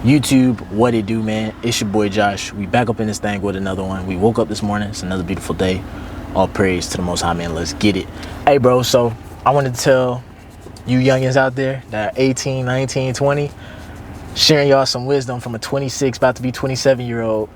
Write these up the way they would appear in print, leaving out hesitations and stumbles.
YouTube, what it do, man? It's your boy Josh. We back up in this thing with another one. We woke up this morning. It's another beautiful day. All praise to the Most High, man. Let's get it. Hey, bro, so I wanted to tell you youngins out there that are 18, 19, 20, sharing y'all some wisdom from a 26, about to be 27-year-old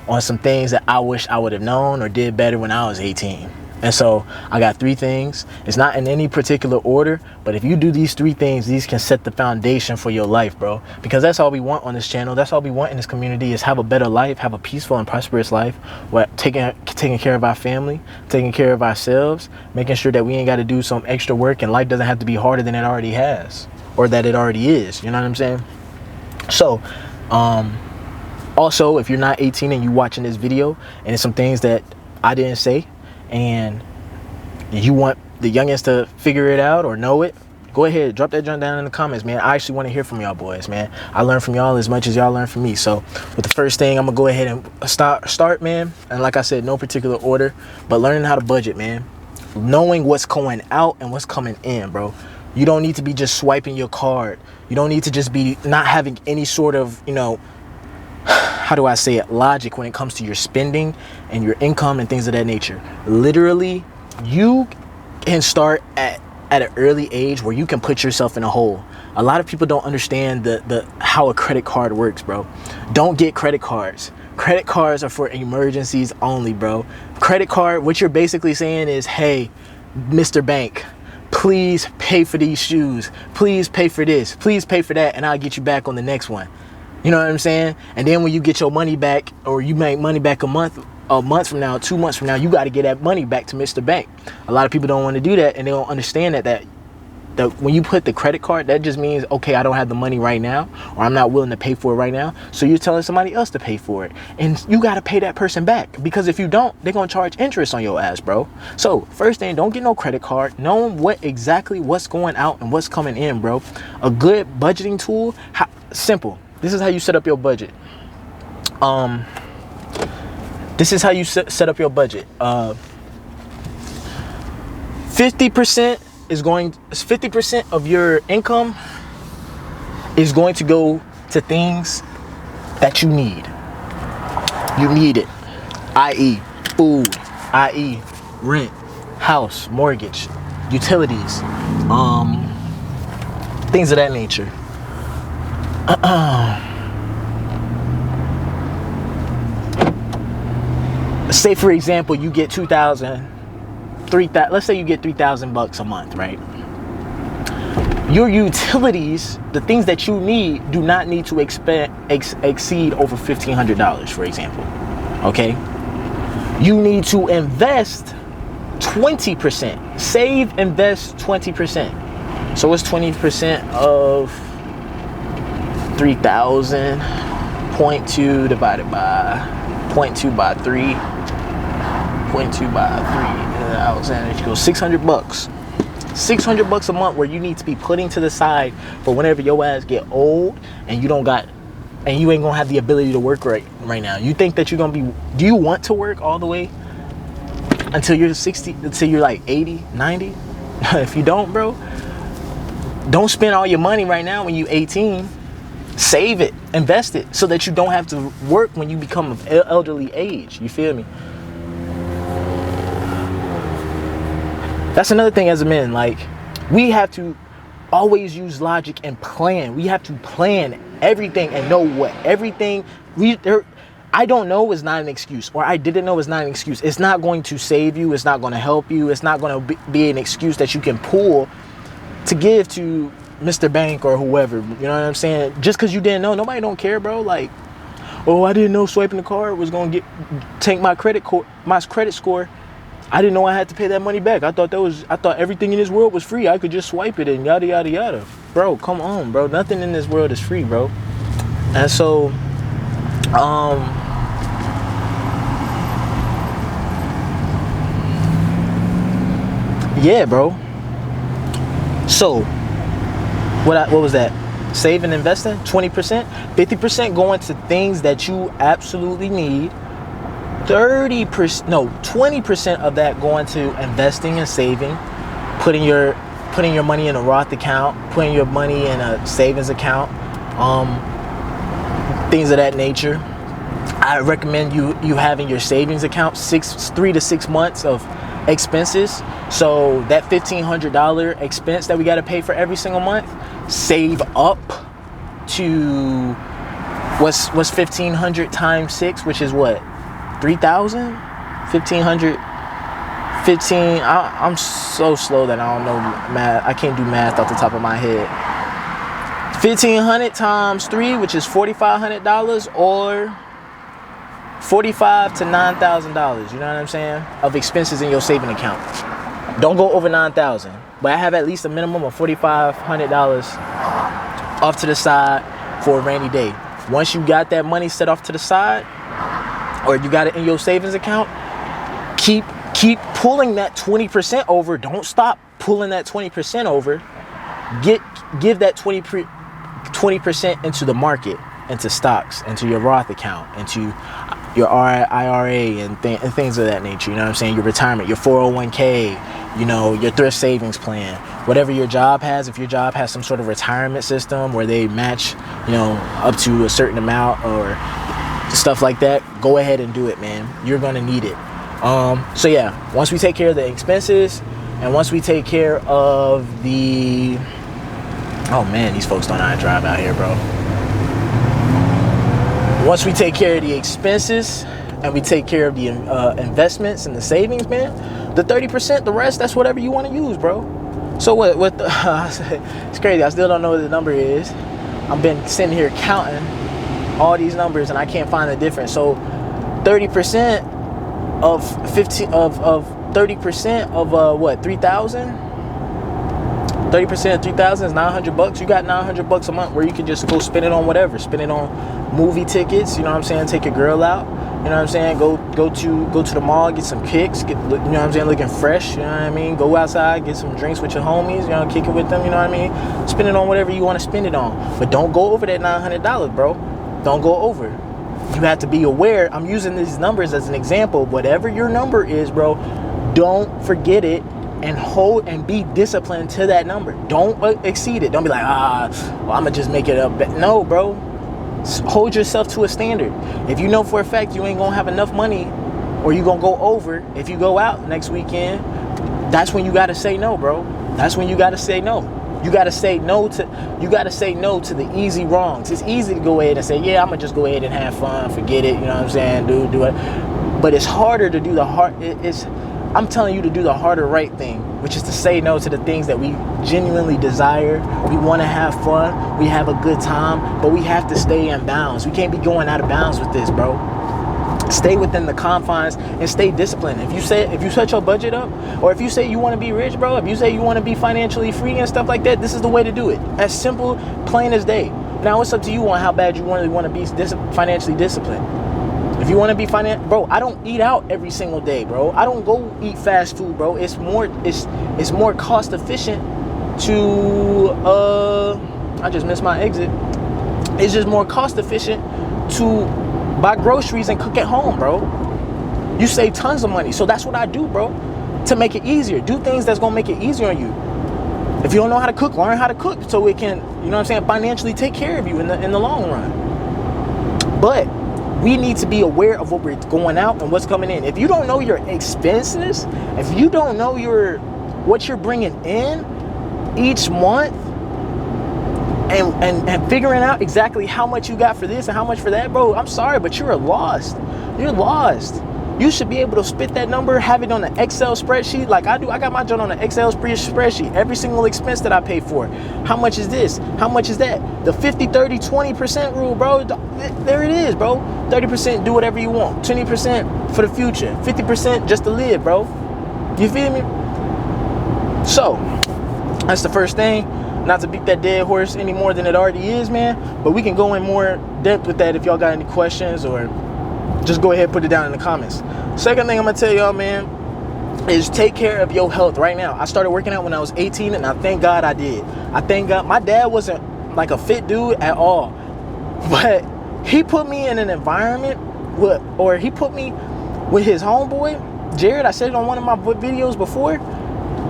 on some things that I wish I would have known or did better when I was 18. And so I got 3 things. It's not in any particular order, but if you do these 3 things, these can set the foundation for your life, bro. Because that's all we want on this channel. That's all we want in this community, is have a better life, have a peaceful and prosperous life, where taking care of our family, taking care of ourselves, making sure that we ain't got to do some extra work and life doesn't have to be harder than it already has or that it already is. You know what I'm saying? So, also, if you're not 18 and you watching this video and it's some things that I didn't say, and you want the youngest to figure it out or know it, go ahead, drop that junk down in the comments, man. I actually want to hear from y'all boys, man. I learn from y'all as much as y'all learn from me. So with the first thing, I'm gonna go ahead and start, man. And like I said, no particular order, but learning how to budget, man. Knowing what's going out and what's coming in, bro. You don't need to be just swiping your card. You don't need to just be not having any sort of, you know, how do I say it, logic when it comes to your spending and your income and things of that nature. Literally, you can start at an early age where you can put yourself in a hole. A lot of people don't understand how a credit card works, bro. Don't get credit cards. Credit cards are for emergencies only, bro. Credit card, what you're basically saying is, hey, Mr. Bank, please pay for these shoes. Please pay for this. Please pay for that, and I'll get you back on the next one. You know what I'm saying? And then when you get your money back, or you make money back a month from now, 2 months from now, you got to get that money back to Mr. Bank. A lot of people don't want to do that, and they don't understand that when you put the credit card, that just means, okay, I don't have the money right now, or I'm not willing to pay for it right now. So you're telling somebody else to pay for it, and you got to pay that person back, because if you don't, they're going to charge interest on your ass, bro. So first thing, don't get no credit card. Knowing what's going out and what's coming in, bro. A good budgeting tool, simple. This is how you set up your budget. This is how you set up your budget. 50% of your income is going to go to things that you need. You need it, i.e. food, i.e. rent, house, mortgage, utilities, things of that nature. Say for example, you get let's say you get $3,000 a month, right? Your utilities, the things that you need, do not need to exceed over $1,500, for example. Okay, you need to invest 20%. Save, invest 20%. So what's 20% of 3,000? 0.2 divided by 0.2 by 3. 0.2 by 3,000, it goes $600. $600 a month, where you need to be putting to the side for whenever your ass get old and you ain't gonna have the ability to work right now. You think that you're gonna be, do you want to work all the way until you're 60, until you're like 80, 90? If you don't, bro, don't spend all your money right now when you're 18. Save it, invest it, so that you don't have to work when you become of elderly age. You feel me? That's another thing as a man. Like, we have to always use logic and plan. We have to plan everything and know what everything I don't know is not an excuse, or I didn't know is not an excuse. It's not going to save you. It's not going to help you. It's not going to be an excuse that you can pull to give to Mr. Bank or whoever. You know what I'm saying? Just because you didn't know, nobody don't care, bro. Like, oh, I didn't know swiping the card was going to tank my credit score. I didn't know I had to pay that money back. I thought everything in this world was free. I could just swipe it and yada yada yada. Bro, come on, bro. Nothing in this world is free, bro. And so, yeah, bro. So, what was that? Save and investing, 20%, 50% going to things that you absolutely need. 20% of that going to investing and saving, putting your money in a Roth account, putting your money in a savings account, things of that nature. I recommend you having your savings account 3 to 6 months of expenses. So that $1,500 expense that we got to pay for every single month, save up to what's 1,500 times 6, which is what, 3,000? 1,500. 15. I'm so slow that I don't know math. I can't do math off the top of my head. 1,500 times 3, which is $4,500, or $4,500 to $9,000. You know what I'm saying? Of expenses in your saving account. Don't go over $9,000, but I have at least a minimum of $4,500 off to the side for a rainy day. Once you got that money set off to the side, or you got it in your savings account, keep pulling that 20% over. Don't stop pulling that 20% over. Give that 20% into the market, into stocks, into your Roth account, into your IRA and things of that nature. You know what I'm saying? Your retirement, your 401k, you know, your thrift savings plan, whatever your job has. If your job has some sort of retirement system where they match, you know, up to a certain amount or stuff like that, go ahead and do it, man. You're gonna need it. So yeah, once we take care of the expenses, and once we take care of the, oh man, these folks don't know how to drive out here, bro. Once we take care of the expenses and we take care of the investments and the savings, man, the 30%, the rest, that's whatever you want to use, bro. So what the, it's crazy. I still don't know what the number is. I've been sitting here counting all these numbers and I can't find the difference. So 30% of 30% of what, 3,000? 30% of 3,000 is $900. You got $900 a month where you can just go spend it on whatever. Spend it on movie tickets. You know what I'm saying? Take your girl out. You know what I'm saying? Go to the mall, get some kicks. You know what I'm saying? Looking fresh. You know what I mean? Go outside, get some drinks with your homies. You know, kick it with them. You know what I mean? Spend it on whatever you want to spend it on. But don't go over that $900, bro. Don't go over. You have to be aware. I'm using these numbers as an example. Whatever your number is, bro, don't forget it. And hold and be disciplined to that number. Don't exceed it. Don't be like, well, I'm gonna just make it up. No, bro. Hold yourself to a standard. If you know for a fact you ain't gonna have enough money, or you gonna go over if you go out next weekend, that's when you gotta say no, bro. That's when you gotta say no. You gotta say no to the easy wrongs. It's easy to go ahead and say, yeah, I'm gonna just go ahead and have fun, forget it. You know what I'm saying? Do it. But it's harder to do the hard. I'm telling you to do the harder right thing, which is to say no to the things that we genuinely desire. We want to have fun. We have a good time, but we have to stay in bounds. We can't be going out of bounds with this, bro. Stay within the confines and stay disciplined. If you set your budget up, or if you say you want to be rich, bro, if you say you want to be financially free and stuff like that, this is the way to do it. As simple, plain as day. Now it's up to you on how bad you really want to be financially disciplined. If you want to be bro, I don't eat out every single day, bro. I don't go eat fast food, bro. It's more cost efficient to I just missed my exit. It's just more cost efficient to buy groceries and cook at home, bro. You save tons of money. So that's what I do, bro. To make it easier. Do things that's gonna make it easier on you. If you don't know how to cook, learn how to cook so it can, you know what I'm saying, financially take care of you in the long run. But we need to be aware of what we're going out and what's coming in. If you don't know your expenses, if you don't know what you're bringing in each month, and figuring out exactly how much you got for this and how much for that, bro, I'm sorry, but you're lost. You're lost. You should be able to spit that number, have it on an Excel spreadsheet like I do. I got my joint on an Excel spreadsheet. Every single expense that I pay for. How much is this? How much is that? The 50, 30, 20% rule, bro. There it is, bro. 30% do whatever you want. 20% for the future. 50% just to live, bro. You feel me? So, that's the first thing. Not to beat that dead horse any more than it already is, man. But we can go in more depth with that if y'all got any questions, or just go ahead and put it down in the comments. Second thing I'm gonna tell y'all, man, is take care of your health right now. I started working out when I was 18, and I thank God I did. I thank God. My dad wasn't like a fit dude at all, but he put me in an environment he put me with his homeboy, Jared. I said it on one of my videos before.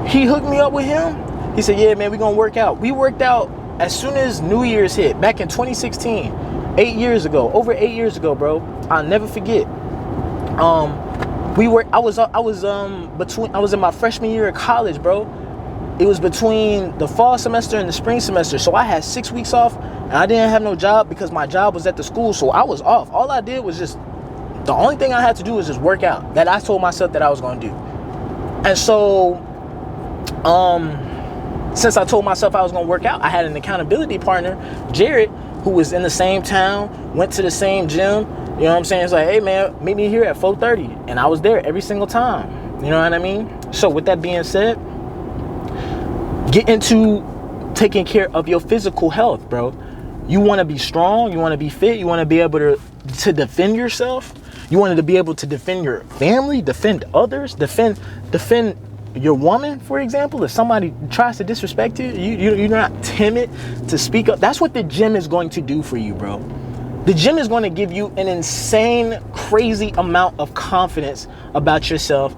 He hooked me up with him. He said, yeah, man, we're gonna work out. We worked out as soon as New Year's hit, back in 2016. 8 years ago, over 8 years ago, bro. I'll never forget. I was in my freshman year of college, bro. It was between the fall semester and the spring semester. So I had 6 weeks off, and I didn't have no job because my job was at the school. So I was off. All I did was the only thing I had to do was just work out. That I told myself that I was going to do. And so, since I told myself I was going to work out, I had an accountability partner, Jared, who was in the same town, went to the same gym. You know what I'm saying? It's like, hey man, meet me here at 4:30. And I was there every single time. You know what I mean? So with that being said, get into taking care of your physical health, bro. You want to be strong. You want to be fit. You want to be able to defend yourself. You want to be able to defend your family, defend others, defend your woman, for example. If somebody tries to disrespect you, you're not timid to speak up. That's what the gym is going to do for you, bro. The gym is going to give you an insane, crazy amount of confidence about yourself.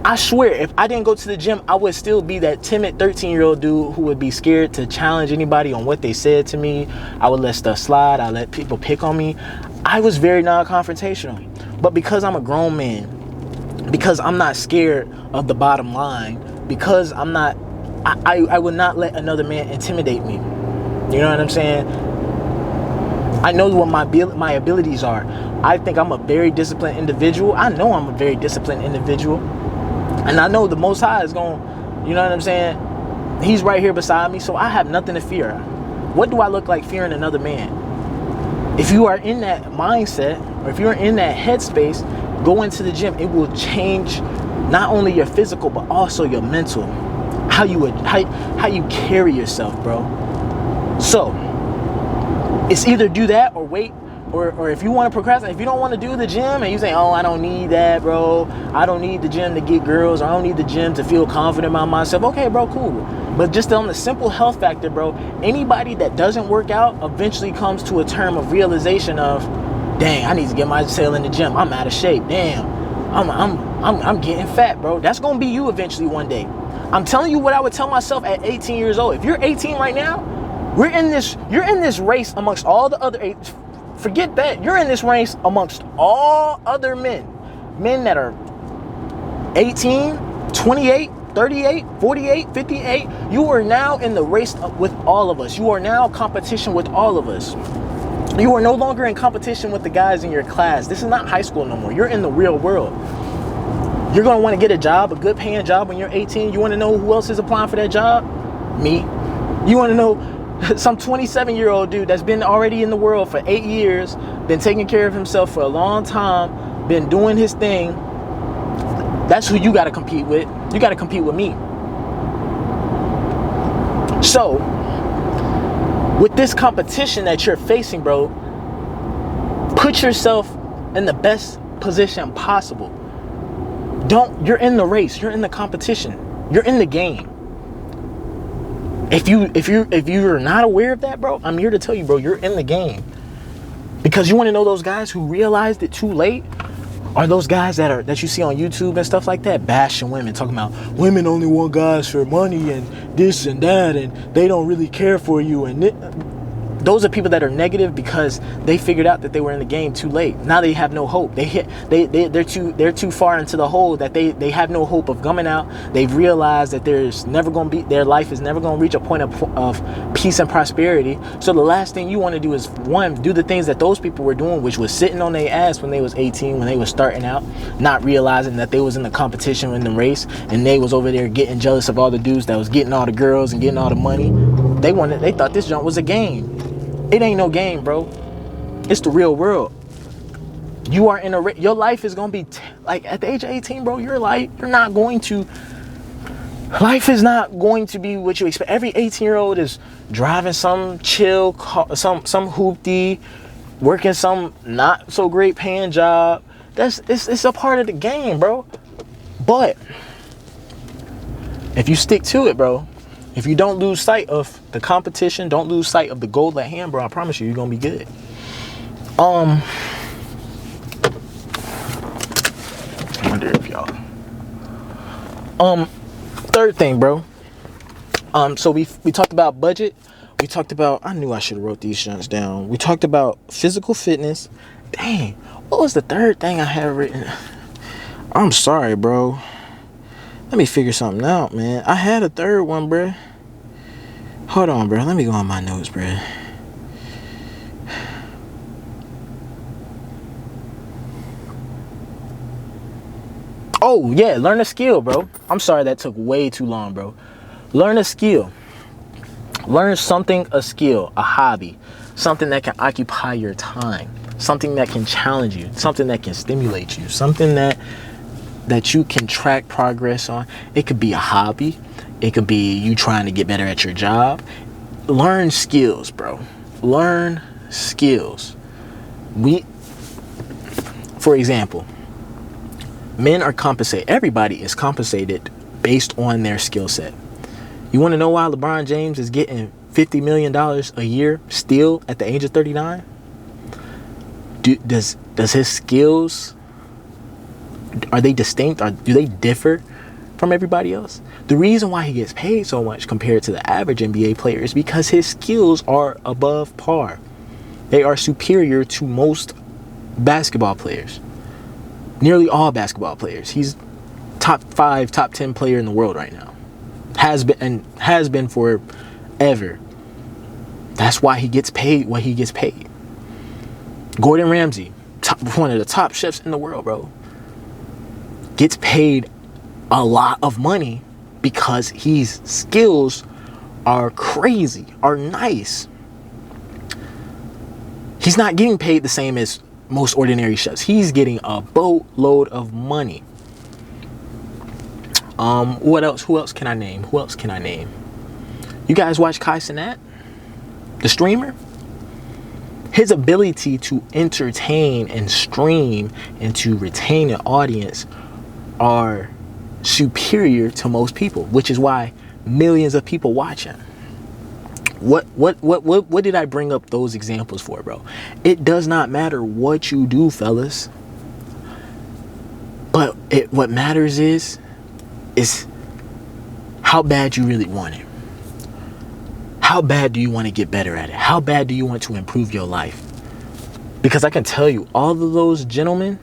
I swear, if I didn't go to the gym, I would still be that timid 13-year-old dude who would be scared to challenge anybody on what they said to me. I would let stuff slide. I let people pick on me. I was very non-confrontational. But because I'm a grown man, because I'm not scared of the bottom line, because I would not let another man intimidate me. You know what I'm saying? I know what my abilities are. I think I'm a very disciplined individual. I know I'm a very disciplined individual. And I know the Most High is going, you know what I'm saying? He's right here beside me, so I have nothing to fear. What do I look like fearing another man? If you are in that mindset, or if you're in that headspace, go into the gym. It will change not only your physical, but also your mental. How you carry yourself, bro. So, it's either do that or wait. Or if you want to procrastinate, if you don't want to do the gym and you say, oh, I don't need that, bro. I don't need the gym to get girls. Or I don't need the gym to feel confident about myself. Okay, bro, cool. But just on the simple health factor, bro, anybody that doesn't work out eventually comes to a term of realization of, dang, I need to get my tail in the gym. I'm out of shape. Damn, I'm getting fat, bro. That's going to be you eventually one day. I'm telling you what I would tell myself at 18 years old. If you're 18 right now, you're in this race amongst all the other forget that. You're in this race amongst all other men that are 18, 28, 38, 48, 58. You are now in the race with all of us. You are now competition with all of us. You are no longer in competition with the guys in your class. This is not high school no more. You're in the real world. You're going to want to get a job, a good paying job when you're 18. You want to know who else is applying for that job? Me. You want to know some 27-year-old dude that's been already in the world for 8 years, been taking care of himself for a long time, been doing his thing. That's who you got to compete with. You got to compete with me. So, with this competition that you're facing, bro, put yourself in the best position possible. You're in the race. You're in the competition. You're in the game. If you're not aware of that, bro, I'm here to tell you, bro, you're in the game. Because you want to know those guys who realized it too late? Are those guys that you see on YouTube and stuff like that, bashing women, talking about women only want guys for money and this and that, and they don't really care for you, and those are people that are negative because they figured out that they were in the game too late. Now they have no hope. They're too far into the hole that they have no hope of coming out. They've realized that their life is never going to reach a point of peace and prosperity. So the last thing you want to do is, one, do the things that those people were doing, which was sitting on their ass when they was 18, when they was starting out, not realizing that they was in the competition, in the race, and they was over there getting jealous of all the dudes that was getting all the girls and getting all the money. They thought this junk was a game. It ain't no game, bro. It's the real world. You are in your life is gonna be like at the age of 18, bro. Life is not going to be what you expect. Every 18-year-old is driving some chill car, some hoopty, working some not so great paying job. It's a part of the game, bro. But if you stick to it, bro, if you don't lose sight of the competition, don't lose sight of the goal at hand, bro, I promise you're gonna be good. I wonder if y'all. Third thing, bro. So we talked about budget. We talked about, I knew I should have wrote these shunts down. We talked about physical fitness. Dang, what was the third thing I had written? I'm sorry, bro. Let me figure something out, man. I had a third one, bruh. Hold on, bro. Let me go on my notes, bruh. Oh, yeah. Learn a skill, bro. I'm sorry that took way too long, bro. Learn a skill. Learn something, a skill, a hobby. Something that can occupy your time. Something that can challenge you. Something that can stimulate you. Something that you can track progress on. It could be a hobby. It could be you trying to get better at your job. Learn skills, bro. Learn skills. For example, men are compensated. Everybody is compensated based on their skill set. You want to know why LeBron James is getting $50 million a year still at the age of 39? Does his skills, are they distinct? Or do they differ from everybody else? The reason why he gets paid so much compared to the average NBA player is because his skills are above par. They are superior to most basketball players. Nearly all basketball players. He's top 5, top 10 player in the world right now. Has been forever. That's why he gets paid what he gets paid. Gordon Ramsay, one of the top chefs in the world, bro, gets paid a lot of money because his skills are crazy, are nice. He's not getting paid the same as most ordinary chefs. He's getting a boatload of money. What else? Who else can I name? You guys watch Kai Cenat, the streamer? His ability to entertain and stream and to retain an audience are superior to most people, which is why millions of people watch him. What did I bring up those examples for, bro? It does not matter what you do, fellas. But what matters is how bad you really want it. How bad do you want to get better at it? How bad do you want to improve your life? Because I can tell you, all of those gentlemen,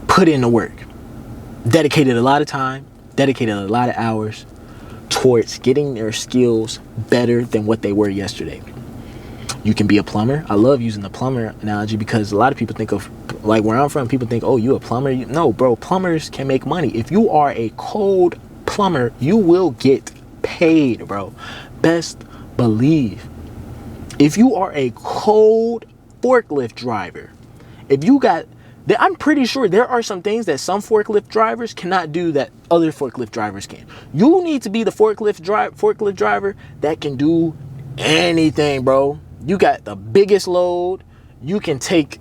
put in the work, dedicated a lot of time, dedicated a lot of hours towards getting their skills better than what they were yesterday. You can be a plumber. I love using the plumber analogy because a lot of people think of, like where I'm from, people think, oh, you a plumber? No, bro, plumbers can make money. If you are a cold plumber, you will get paid, bro. Best believe. If you are a cold forklift driver, I'm pretty sure there are some things that some forklift drivers cannot do that other forklift drivers can. You need to be the forklift driver that can do anything, bro. You got the biggest load. You can take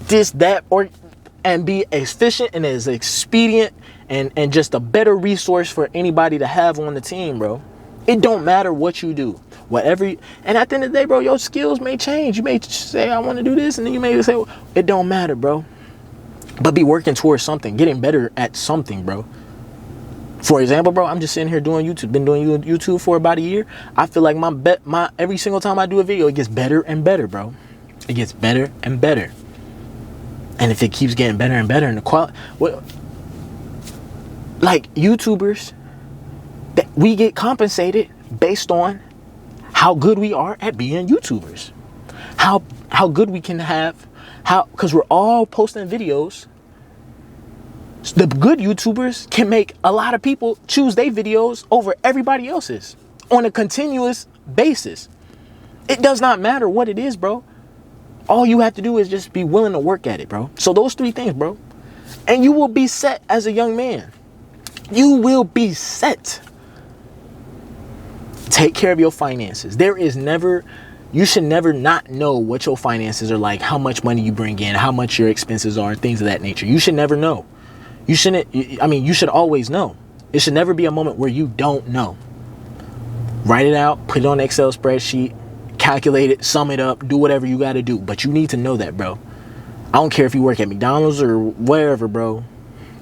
this, that, and be efficient and as expedient and just a better resource for anybody to have on the team, bro. It don't matter what you do. And at the end of the day, bro, your skills may change. You may say, I want to do this, and then you may say, well, it don't matter, bro. But be working towards something, getting better at something, bro. For example, bro, I'm just sitting here doing YouTube. Been doing YouTube for about a year. I feel like my every single time I do a video, it gets better and better, bro. It gets better and better. And if it keeps getting better and better, and the quality, like YouTubers, that we get compensated based on how good we are at being YouTubers. How good we can have, because we're all posting videos. The good YouTubers can make a lot of people choose their videos over everybody else's on a continuous basis. It does not matter what it is, bro. All you have to do is just be willing to work at it, bro. So those 3 things, bro. And you will be set as a young man. You will be set. Take care of your finances. You should never not know what your finances are like, how much money you bring in, how much your expenses are, things of that nature. You should never know. You should always know. It should never be a moment where you don't know. Write it out, put it on an Excel spreadsheet, calculate it, sum it up, do whatever you got to do. But you need to know that, bro. I don't care if you work at McDonald's or wherever, bro.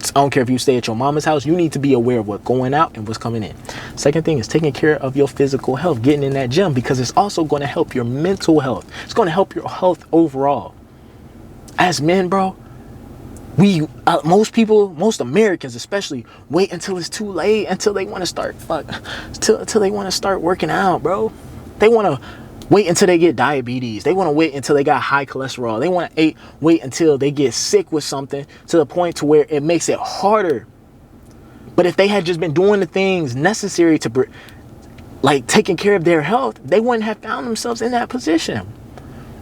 I don't care if you stay at your mama's house. You need to be aware of what's going out and what's coming in. Second thing is taking care of your physical health, getting in that gym, because it's also going to help your mental health. It's going to help your health overall. As men, bro, most Americans especially, wait until it's too late, until they want to start till they want to start working out, bro. They want to wait until they get diabetes. They want to wait until they got high cholesterol. They want to wait until they get sick with something to the point to where it makes it harder. But if they had just been doing the things necessary to, like, taking care of their health, they wouldn't have found themselves in that position.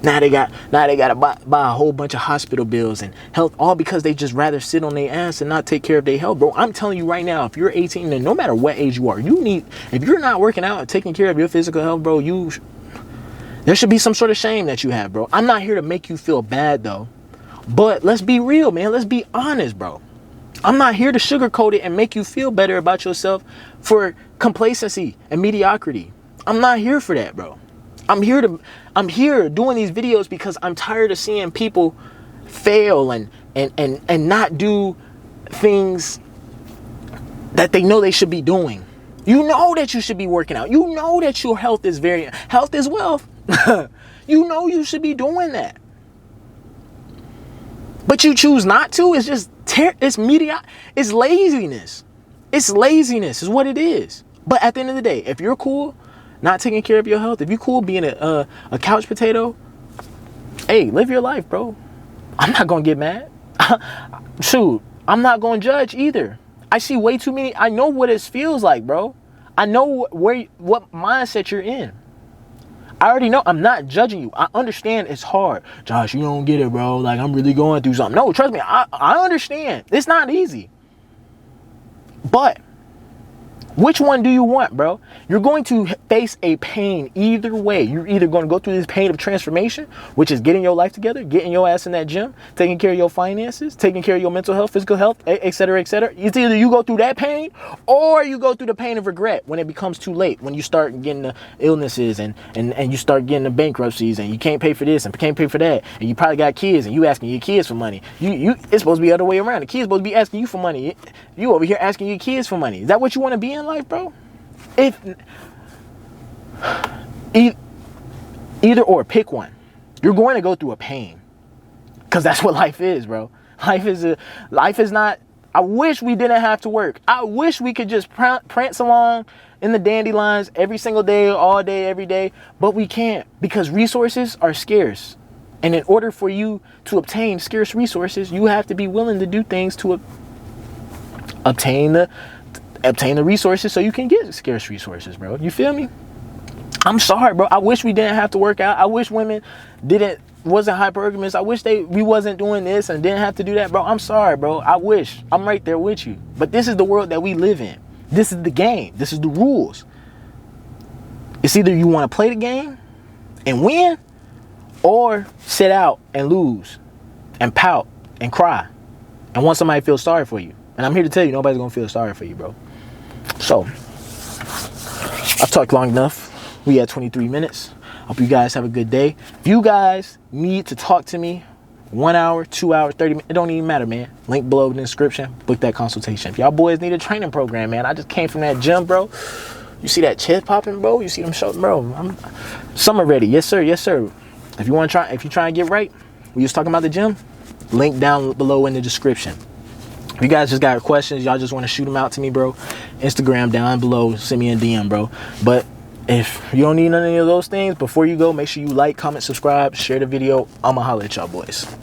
Now they got to buy a whole bunch of hospital bills and health, all because they just rather sit on their ass and not take care of their health, bro. I'm telling you right now, if you're 18 and no matter what age you are, if you're not working out and taking care of your physical health, bro, there should be some sort of shame that you have, bro. I'm not here to make you feel bad, though. But let's be real, man. Let's be honest, bro. I'm not here to sugarcoat it and make you feel better about yourself for complacency and mediocrity. I'm not here for that, bro. I'm here doing these videos because I'm tired of seeing people fail and not do things that they know they should be doing. You know that you should be working out. You know that your health is wealth. You know you should be doing that. But you choose not to. It's just it's laziness. It's laziness is what it is. But at the end of the day, if you're cool not taking care of your health, if you're cool being a couch potato, hey, live your life, bro. I'm not gonna get mad. Shoot, I'm not gonna judge either. I see way too many. I know what it feels like, bro. I know what mindset you're in. I already know. I'm not judging you. I understand it's hard. Josh, you don't get it, bro. Like, I'm really going through something. No, trust me. I understand. It's not easy. But which one do you want, bro? You're going to face a pain either way. You're either going to go through this pain of transformation, which is getting your life together, getting your ass in that gym, taking care of your finances, taking care of your mental health, physical health, etc., etc. It's either you go through that pain or you go through the pain of regret when it becomes too late, when you start getting the illnesses and you start getting the bankruptcies and you can't pay for this and can't pay for that. And you probably got kids and you asking your kids for money. It's supposed to be the other way around. The kids supposed to be asking you for money. You over here asking your kids for money. Is that what you want to be in life, bro? Either or, pick one. You're going to go through a pain, because that's what life is, bro. Life is not. I wish we didn't have to work. I wish we could just prance along in the dandelions every single day, all day, every day, but we can't, because resources are scarce. And in order for you to obtain scarce resources, you have to be willing to do things to obtain the resources so you can get scarce resources, bro. You feel me? I'm sorry, bro. I wish we didn't have to work out. I wish women wasn't hypergamous. I wish we wasn't doing this and didn't have to do that, bro. I'm sorry, bro. I wish. I'm right there with you. But this is the world that we live in. This is the game. This is the rules. It's either you want to play the game and win, or sit out and lose and pout and cry and want somebody to feel sorry for you. And I'm here to tell you, nobody's going to feel sorry for you, bro. So, I've talked long enough. We had 23 minutes. Hope you guys have a good day. If you guys need to talk to me, 1 hour, 2 hours, 30 minutes, it don't even matter, man. Link below in the description. Book that consultation. If y'all boys need a training program, man, I just came from that gym, bro. You see that chest popping, bro? You see them shoulders, bro? I'm summer ready. Yes, sir. Yes, sir. If you try and get right, we was talking about the gym, link down below in the description. If you guys just got questions, y'all just want to shoot them out to me, bro, Instagram down below, send me a DM, bro. But if you don't need none of those things, before you go, make sure you like, comment, subscribe, share the video. I'ma holler at y'all boys.